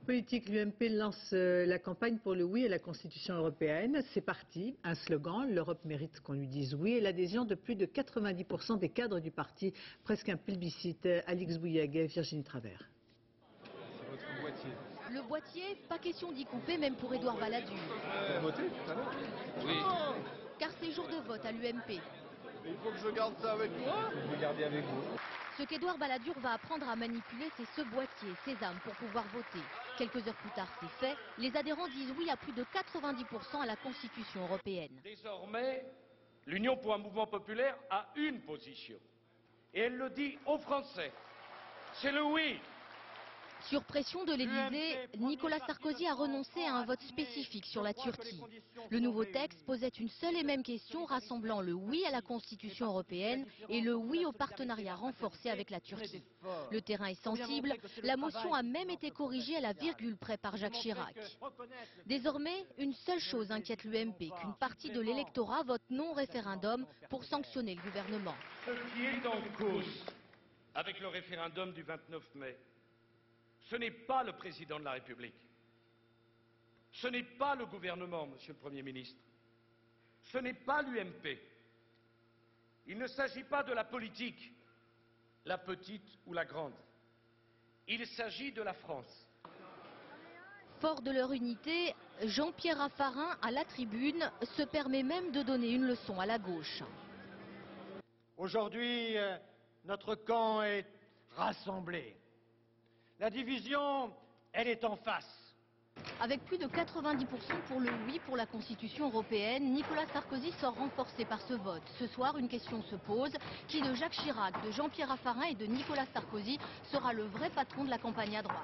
Politique, l'UMP lance la campagne pour le oui à la Constitution européenne. C'est parti, un slogan, l'Europe mérite qu'on lui dise oui, et l'adhésion de plus de 90% des cadres du parti, presque un plébiscite. Alix Bouillaguet, Virginie Travers. C'est votre boîtier. Le boîtier, pas question d'y couper même pour Édouard Balladur. Vous votez tout à l'heure? Oui. Car c'est jour de vote à l'UMP. Il faut que je garde ça avec moi. Vous le gardez avec vous. Ce qu'Édouard Balladur va apprendre à manipuler, c'est ce boîtier, Sésame, pour pouvoir voter. Quelques heures plus tard, c'est fait. Les adhérents disent oui à plus de 90% à la Constitution européenne. Désormais, l'Union pour un mouvement populaire a une position. Et elle le dit aux Français. C'est le oui. Sur pression de l'Élysée, Nicolas Sarkozy a renoncé à un vote spécifique sur la Turquie. Le nouveau texte posait une seule et même question rassemblant le oui à la Constitution européenne et le oui au partenariat renforcé avec la Turquie. Le terrain est sensible, la motion a même été corrigée à la virgule près par Jacques Chirac. Désormais, une seule chose inquiète l'UMP, qu'une partie de l'électorat vote non au référendum pour sanctionner le gouvernement. Ce qui est en cause avec le référendum du 29 mai, ce n'est pas le président de la République. Ce n'est pas le gouvernement, monsieur le Premier ministre. Ce n'est pas l'UMP. Il ne s'agit pas de la politique, la petite ou la grande. Il s'agit de la France. Fort de leur unité, Jean-Pierre Raffarin, à la tribune, se permet même de donner une leçon à la gauche. Aujourd'hui, notre camp est rassemblé. La division, elle est en face. Avec plus de 90% pour le oui pour la Constitution européenne, Nicolas Sarkozy sort renforcé par ce vote. Ce soir, une question se pose. Qui de Jacques Chirac, de Jean-Pierre Raffarin et de Nicolas Sarkozy sera le vrai patron de la campagne à droite ?